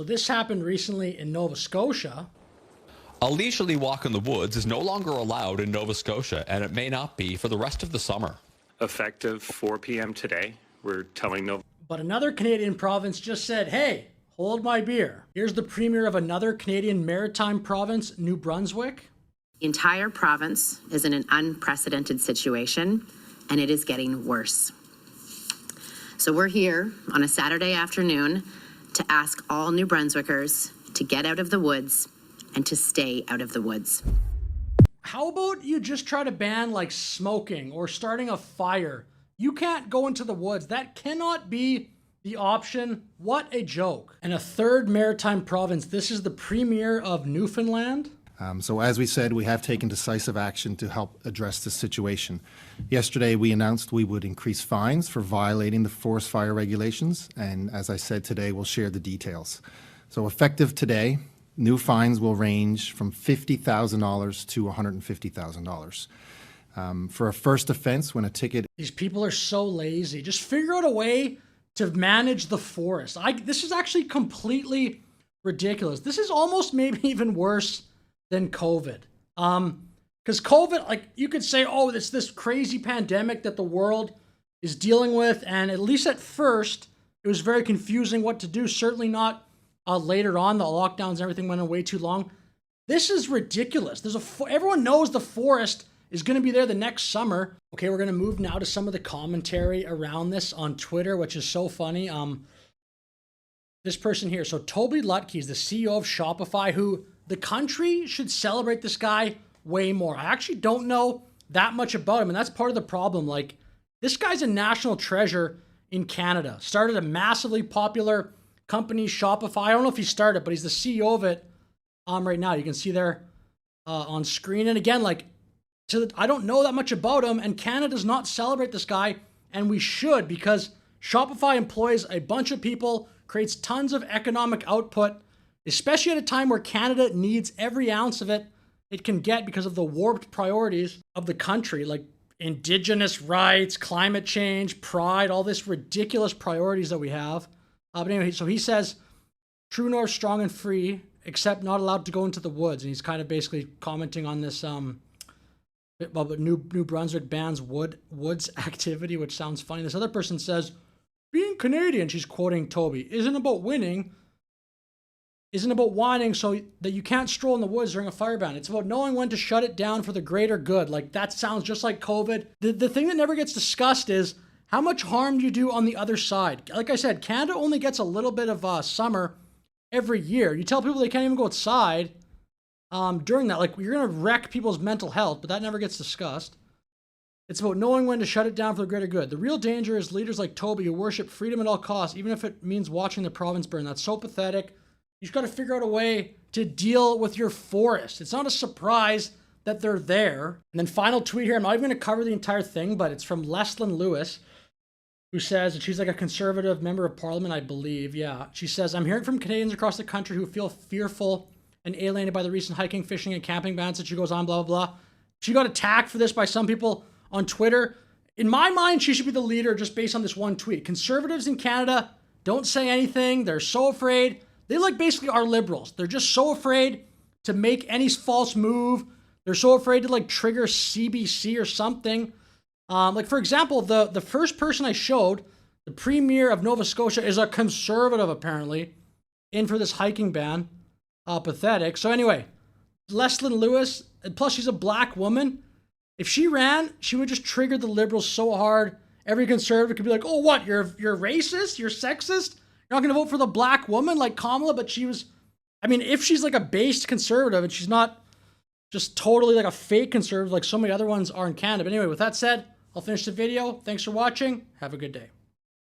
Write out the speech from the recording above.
So this happened recently in Nova Scotia. A leisurely walk in the woods is no longer allowed in Nova Scotia, and it may not be for the rest of the summer. Effective 4 p.m. today, we're telling Nova. But another Canadian province just said, hey, hold my beer. Here's the premier of another Canadian maritime province, New Brunswick. The entire province is in an unprecedented situation, and it is getting worse. So we're here on a Saturday afternoon to ask all New Brunswickers to get out of the woods and to stay out of the woods. How about you just try to ban like smoking or starting a fire? You can't go into the woods. That cannot be the option. What a joke. And a third maritime province. This is the premier of Newfoundland. So as we said, we have taken decisive action to help address this situation. Yesterday, we announced we would increase fines for violating the forest fire regulations. And as I said today, we'll share the details. So effective today, new fines will range from $50,000 to $150,000. For a first offense, when a ticket... These people are so lazy. Just figure out a way to manage the forest. This is actually completely ridiculous. This is almost maybe even worse than COVID. Because COVID, like you could say, oh, it's this crazy pandemic that the world is dealing with. And at least at first, it was very confusing what to do. Certainly not later on. The lockdowns and everything went on way too long. This is ridiculous. Everyone knows the forest is going to be there the next summer. Okay, we're going to move now to some of the commentary around this on Twitter, which is so funny. This person here. So Toby Lutke is the CEO of Shopify, who the country should celebrate this guy way more. I actually don't know that much about him, and that's part of the problem. Like, this guy's a national treasure in Canada. Started a massively popular company, Shopify. I don't know if he started, but he's the CEO of it right now. You can see there on screen. And again, like, I don't know that much about him, and Canada does not celebrate this guy, and we should, because Shopify employs a bunch of people, creates tons of economic output, especially at a time where Canada needs every ounce of it can get because of the warped priorities of the country, like Indigenous rights, climate change, pride, all this ridiculous priorities that we have. But anyway, so he says, True North strong and free, except not allowed to go into the woods. And he's kind of basically commenting on this New Brunswick bans woods activity, which sounds funny. This other person says, being Canadian, she's quoting Toby, isn't about winning, isn't about whining so that you can't stroll in the woods during a fire ban. It's about knowing when to shut it down for the greater good. Like, that sounds just like COVID. The thing that never gets discussed is how much harm do you do on the other side? Like I said, Canada only gets a little bit of summer every year. You tell people they can't even go outside during that. Like, you're going to wreck people's mental health, but that never gets discussed. It's about knowing when to shut it down for the greater good. The real danger is leaders like Toby who worship freedom at all costs, even if it means watching the province burn. That's so pathetic. You just got to figure out a way to deal with your forest. It's not a surprise that they're there. And then final tweet here. I'm not even going to cover the entire thing, but it's from Leslyn Lewis, who says, and she's like a conservative member of parliament, I believe. Yeah. She says, I'm hearing from Canadians across the country who feel fearful and alienated by the recent hiking, fishing, and camping bans. And she goes on, blah, blah, blah. She got attacked for this by some people on Twitter. In my mind, she should be the leader just based on this one tweet. Conservatives in Canada don't say anything. They're so afraid. They like basically are liberals. They're just so afraid to make any false move. They're so afraid to like trigger CBC or something. Like, for example, the first person I showed, the premier of Nova Scotia, is a conservative, apparently, in for this hiking ban. Pathetic. So anyway, Leslyn Lewis, and plus she's a black woman. If she ran, she would just trigger the liberals so hard. Every conservative could be like, oh, what, you're racist? You're sexist? You're not going to vote for the black woman like Kamala? But she was, I mean, if she's like a based conservative and she's not just totally like a fake conservative like so many other ones are in Canada. But anyway, with that said, I'll finish the video. Thanks for watching. Have a good day.